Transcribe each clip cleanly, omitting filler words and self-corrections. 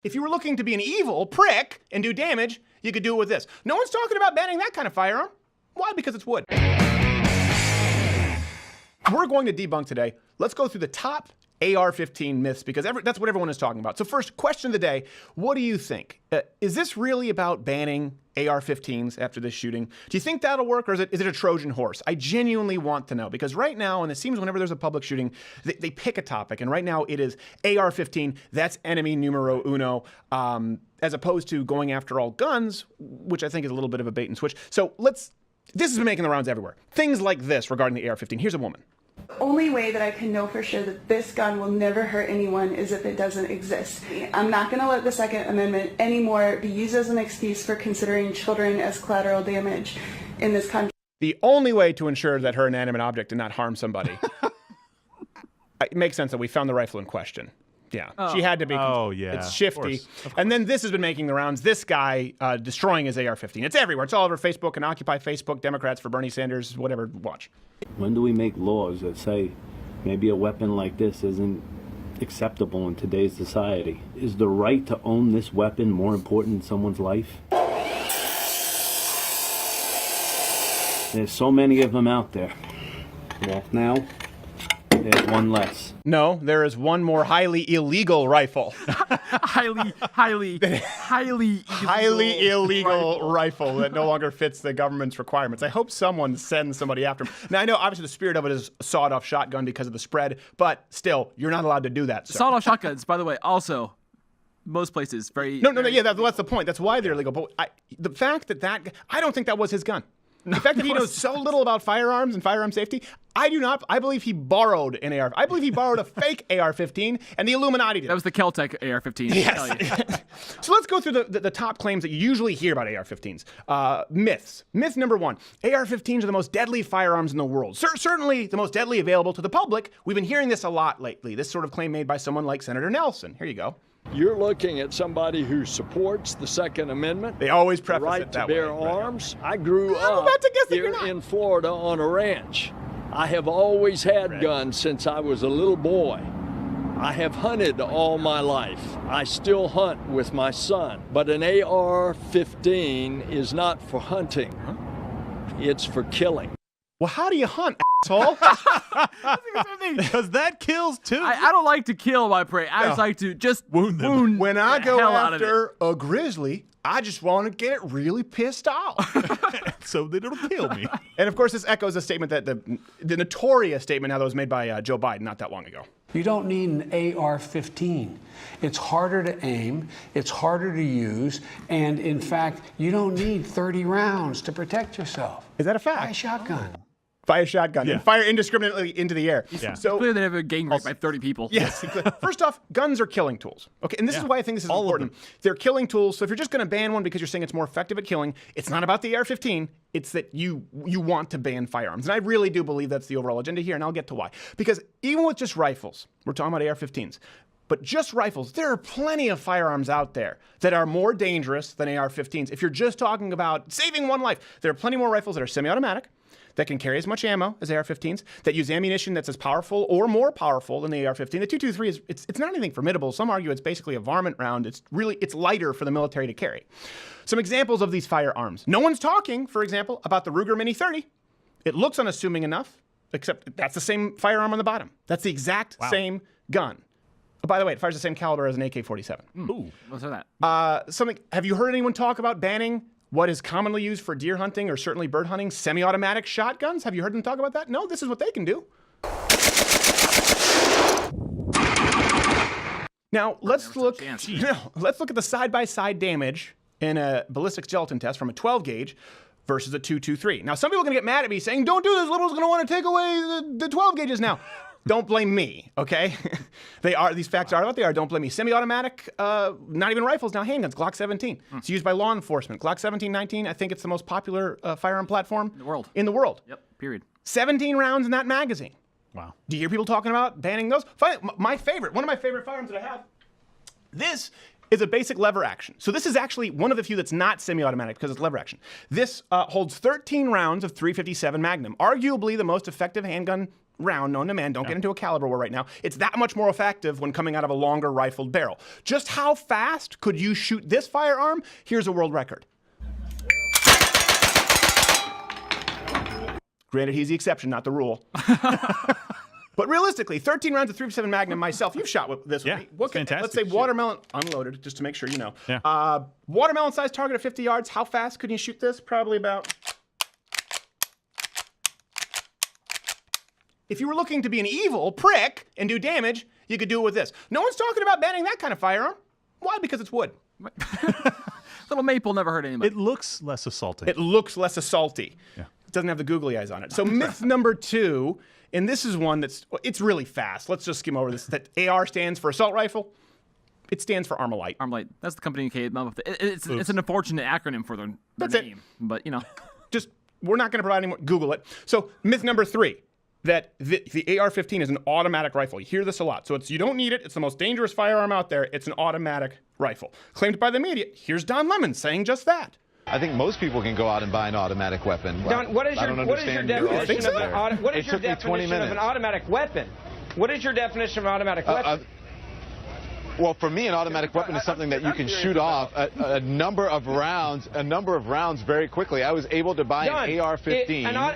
If you were looking to be an evil prick and do damage, you could do it with this. No one's talking about banning that kind of firearm. Why? Because it's wood. We're going to debunk today. Let's go through the top AR-15 myths because that's what everyone is talking about. So first, question of the day, what do you think? Is this really about banning AR-15s after this shooting? Do you think that'll work, or is it a Trojan horse? I genuinely want to know, because right now, and it seems whenever there's a public shooting, they pick a topic, and right now it is AR-15, that's enemy numero uno, as opposed to going after all guns, which I think is a little bit of a bait and switch. So this has been making the rounds everywhere. Things like this regarding the AR-15. Here's a woman. The only way that I can know for sure that this gun will never hurt anyone is if it doesn't exist. I'm not going to let the Second Amendment anymore be used as an excuse for considering children as collateral damage in this country. The only way to ensure that her inanimate object did not harm somebody. It makes sense that we found the rifle in question. Yeah, she had to be. Oh, yeah. It's shifty. Of course. And then this has been making the rounds. This guy destroying his AR-15. It's everywhere. It's all over Facebook and Occupy Facebook, Democrats for Bernie Sanders, whatever. Watch. When do we make laws that say maybe a weapon like this isn't acceptable in today's society? Is the right to own this weapon more important than someone's life? There's so many of them out there. Well, now there's one less. No, there is one more highly illegal rifle. highly illegal rifle that no longer fits the government's requirements. I hope someone sends somebody after him. Now, I know obviously the spirit of it is a sawed-off shotgun because of the spread, but still, you're not allowed to do that, sir. Sawed-off shotguns, by the way, also most places very. No, yeah, that's the point. That's why they're illegal. But the fact that I don't think that was his gun. The fact that he knows so little about firearms and firearm safety, I believe he borrowed an AR. I believe he borrowed a fake AR-15, and the Illuminati did. That was the Keltec AR-15. Yes. So let's go through the top claims that you usually hear about AR-15s. Myths. Myth number one, AR-15s are the most deadly firearms in the world. Certainly the most deadly available to the public. We've been hearing this a lot lately. This sort of claim made by someone like Senator Nelson. Here you go. You're looking at somebody who supports the Second Amendment. They always preface the right it that to bear way. arms. I grew up here you're in Florida on a ranch. I have always had guns since I was a little boy. I have hunted all my life. I still hunt with my son. But an AR-15 is not for hunting. It's for killing. Well, how do you hunt, asshole? Because that kills too. I don't like to kill my prey. I just like to just wound them. When I go after a grizzly, I just want to get really pissed off. So they don't kill me. And of course, this echoes a statement that the notorious statement now that was made by Joe Biden not that long ago. You don't need an AR-15. It's harder to aim, it's harder to use, and in fact, you don't need 30 rounds to protect yourself. Is that a fact? Buy a shotgun. Buy a shotgun and fire indiscriminately into the air. Yeah. So clearly they have a gang rape by 30 people. Yes. First off, guns are killing tools. Okay, and this is why I think this is important. They're killing tools. So if you're just going to ban one because you're saying it's more effective at killing, it's not about the AR-15. It's that you want to ban firearms. And I really do believe that's the overall agenda here, and I'll get to why. Because even with just rifles, we're talking about AR-15s, but just rifles, there are plenty of firearms out there that are more dangerous than AR-15s. If you're just talking about saving one life, there are plenty more rifles that are semi-automatic, that can carry as much ammo as AR-15s, that use ammunition that's as powerful or more powerful than the AR-15. The .223 it's not anything formidable. Some argue it's basically a varmint round. It's lighter for the military to carry. Some examples of these firearms. No one's talking, for example, about the Ruger Mini 30. It looks unassuming enough, except that's the same firearm on the bottom. That's the exact same gun. Oh, by the way, it fires the same caliber as an AK-47. Ooh, what's that? Have you heard anyone talk about banning what is commonly used for deer hunting or certainly bird hunting, semi-automatic shotguns? Have you heard them talk about that? No, this is what they can do. Now, let's look at the side-by-side damage in a ballistics gelatin test from a 12 gauge versus a .223. Now, some people are going to get mad at me saying, don't do this, liberals are going to want to take away the 12 gauges now. Don't blame me, okay? These facts are what they are. Don't blame me. Semi-automatic, not even rifles, now handguns, Glock 17. It's used by law enforcement. Glock 17-19, I think it's the most popular firearm platform in the world. Yep, period. 17 rounds in that magazine. Wow. Do you hear people talking about banning those? One of my favorite firearms that I have, this is a basic lever action. So this is actually one of the few that's not semi-automatic because it's lever action. This holds 13 rounds of .357 Magnum, arguably the most effective handgun round known to man. Don't get into a caliber war right now. It's that much more effective when coming out of a longer rifled barrel. Just how fast could you shoot this firearm? Here's a world record. Granted, he's the exception, not the rule. But realistically, 13 rounds of 357 Magnum myself, you've shot with this one. It's fantastic. Let's say watermelon, unloaded, just to make sure you know. Yeah. Watermelon-sized target at 50 yards, how fast could you shoot this? Probably about... If you were looking to be an evil prick and do damage, you could do it with this. No one's talking about banning that kind of firearm. Why? Because it's wood. Little maple never hurt anybody. It looks less assaulting. It looks less assaulty. Yeah. It doesn't have the googly eyes on it. So myth number 2, and this is one it's really fast. Let's just skim over this. That AR stands for assault rifle. It stands for Armalite. Armalite. That's the company who came up with it. It's an unfortunate acronym for their That's name. But, you know. Just, we're not going to provide any more. Google it. So myth number 3. That the AR-15 is an automatic rifle. You hear this a lot. So you don't need it. It's the most dangerous firearm out there. It's an automatic rifle. Claimed by the media. Here's Don Lemon saying just that. I think most people can go out and buy an automatic weapon. Don, what is your definition of an automatic weapon? What is your definition of an automatic weapon? Well, for me, an automatic weapon is something that you can shoot off a number of rounds very quickly. I was able to buy an AR-15.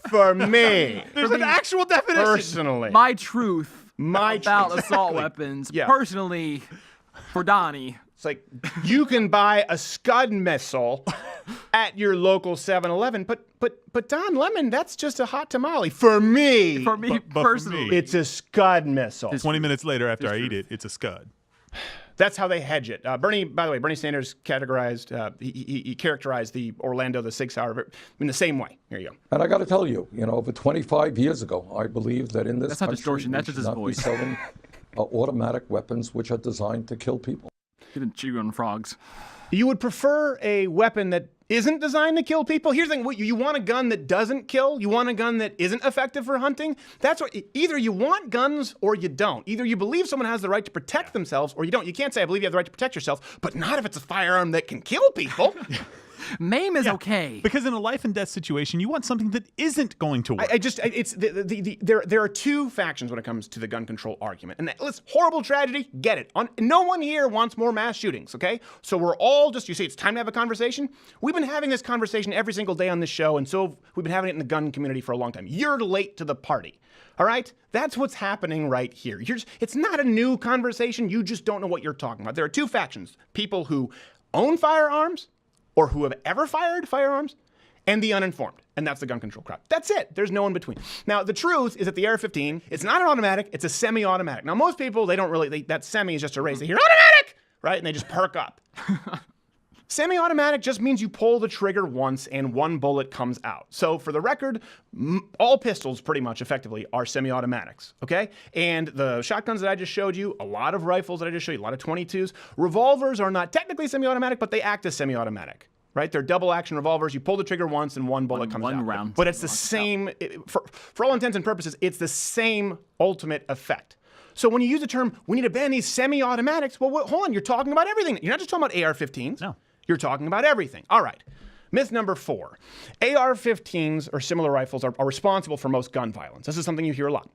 For me. There's an actual definition. Personally. My truth about assault weapons. Yeah. Personally, for Donnie. It's like, you can buy a Scud missile at your local 7-Eleven, but Don Lemon, that's just a hot tamale. For me. For me, but personally. for me, it's a Scud missile. 20 minutes later after I eat it, it's a Scud. That's how they hedge it. Bernie Sanders categorized, he characterized the Orlando, the Sig Sauer in the same way. Here you go. And I got to tell you, over 25 years ago, I believe that in this that's not country, distortion. That's we just should his not be voice. selling automatic weapons which are designed to kill people. He didn't chew on frogs. You would prefer a weapon that isn't designed to kill people? Here's the thing, you want a gun that doesn't kill? You want a gun that isn't effective for hunting? That's what, either you want guns or you don't. Either you believe someone has the right to protect themselves or you don't. You can't say, I believe you have the right to protect yourself, but not if it's a firearm that can kill people. Maim is okay. Because in a life and death situation, you want something that isn't going to work. There are two factions when it comes to the gun control argument. And listen, horrible tragedy, get it. No one here wants more mass shootings, okay? So we're all just, you see, it's time to have a conversation. We've been having this conversation every single day on this show, and so we've been having it in the gun community for a long time. You're late to the party, all right? That's what's happening right here. It's not a new conversation. You just don't know what you're talking about. There are two factions, people who own firearms or who have ever fired firearms, and the uninformed. And that's the gun control crowd. That's it. There's no in between. Now, the truth is that the AR-15, it's not an automatic, it's a semi-automatic. Now, most people, they don't really, that semi is just a raise. They hear automatic, right? And they just perk up. Semi-automatic just means you pull the trigger once and one bullet comes out. So for the record, all pistols pretty much effectively are semi-automatics, okay? And the shotguns that I just showed you, a lot of rifles that I just showed you, a lot of 22s, revolvers are not technically semi-automatic, but they act as semi-automatic, right? They're double-action revolvers. You pull the trigger once and one bullet comes out. One round. But it's the same, for all intents and purposes, it's the same ultimate effect. So when you use the term, we need to ban these semi-automatics, well, hold on, you're talking about everything. You're not just talking about AR-15s. No. You're talking about everything. All right. Myth number 4. AR-15s or similar rifles are responsible for most gun violence. This is something you hear a lot.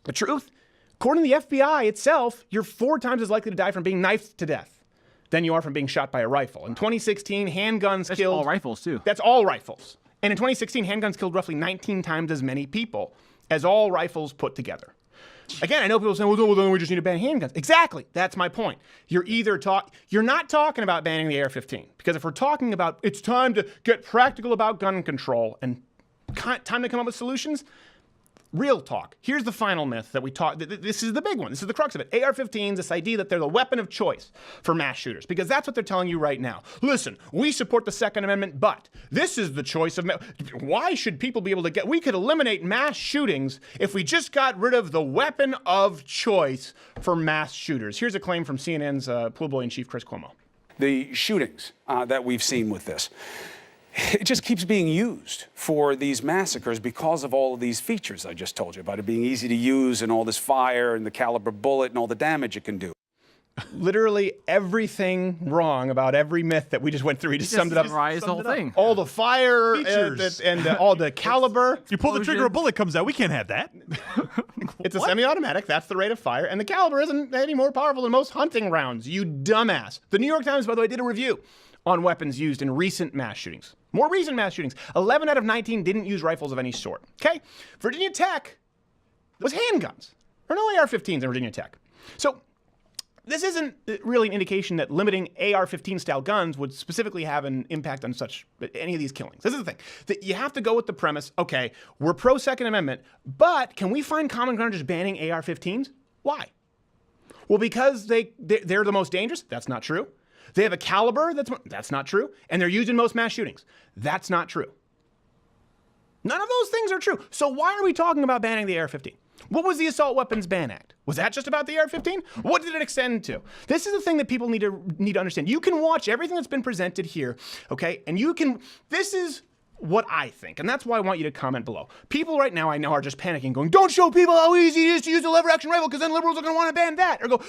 The truth, according to the FBI itself, you're 4 times as likely to die from being knifed to death than you are from being shot by a rifle. In 2016, handguns That's killed... all rifles, too. That's all rifles. And in 2016, handguns killed roughly 19 times as many people as all rifles put together. Again, I know people say, well, then we just need to ban handguns. Exactly. That's my point. You're not talking about banning the AR-15. Because if we're talking about it's time to get practical about gun control and time to come up with solutions, real talk. Here's the final myth that we talk. This is the big one. This is the crux of it. AR-15s, this idea that they're the weapon of choice for mass shooters, because that's what they're telling you right now. Listen, we support the Second Amendment, but this is the choice of. Why should people be able to get? We could eliminate mass shootings if we just got rid of the weapon of choice for mass shooters. Here's a claim from CNN's pool boy in chief, Chris Cuomo. The shootings that we've seen with this. It just keeps being used for these massacres because of all of these features I just told you about it being easy to use and all this fire and the caliber bullet and all the damage it can do. literally everything wrong about every myth that we just went through. He just summed it up. Summarized the whole thing. All the fire and all the caliber. You pull the trigger, a bullet comes out. We can't have that. It's a semi-automatic. That's the rate of fire. And the caliber isn't any more powerful than most hunting rounds, you dumbass. The New York Times, by the way, did a review on weapons used in recent mass shootings. More recent mass shootings. 11 out of 19 didn't use rifles of any sort. Okay? Virginia Tech was handguns. There are no AR-15s in Virginia Tech. So this isn't really an indication that limiting AR-15 style guns would specifically have an impact on any of these killings. This is the thing. That you have to go with the premise, okay, we're pro Second Amendment, but can we find common ground just banning AR-15s? Why? Well, because they're the most dangerous? That's not true. They have a caliber? That's not true. And they're used in most mass shootings. That's not true. None of those things are true. So why are we talking about banning the AR-15? What was the Assault Weapons Ban Act? Was that just about the AR-15? What did it extend to? This is the thing that people need to understand. You can watch everything that's been presented here, okay? And this is what I think, and that's why I want you to comment below. People right now I know are just panicking, going, don't show people how easy it is to use a lever-action rifle, because then liberals are going to want to ban that. Or go,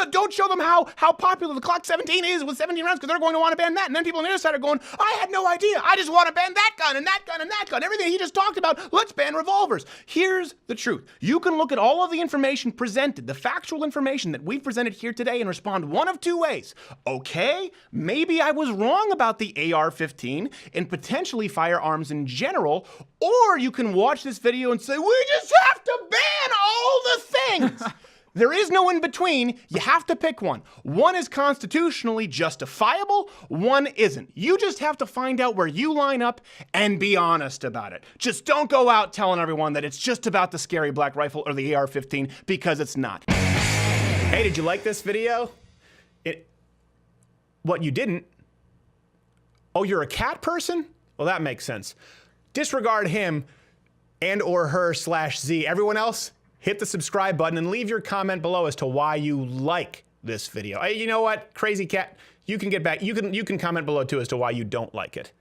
don't show them how popular the Glock 17 is with 17 rounds, because they're going to want to ban that. And then people on the other side are going, I had no idea. I just want to ban that gun and that gun and that gun. Everything he just talked about, let's ban revolvers. Here's the truth. You can look at all of the information presented, the factual information that we've presented here today, and respond one of two ways. Okay, maybe I was wrong about the AR-15 and potentially firearms in general, or you can watch this video and say, we just have to ban all the things. There is no in between. You have to pick one. One is constitutionally justifiable, one isn't. You just have to find out where you line up and be honest about it. Just don't go out telling everyone that it's just about the scary black rifle or the AR-15, because it's not. Hey, did you like this video? What, you didn't? Oh, you're a cat person? Well, that makes sense. Disregard him and or her/Z. Everyone else, hit the subscribe button and leave your comment below as to why you like this video. You know what, crazy cat, you can get back. You can comment below too as to why you don't like it.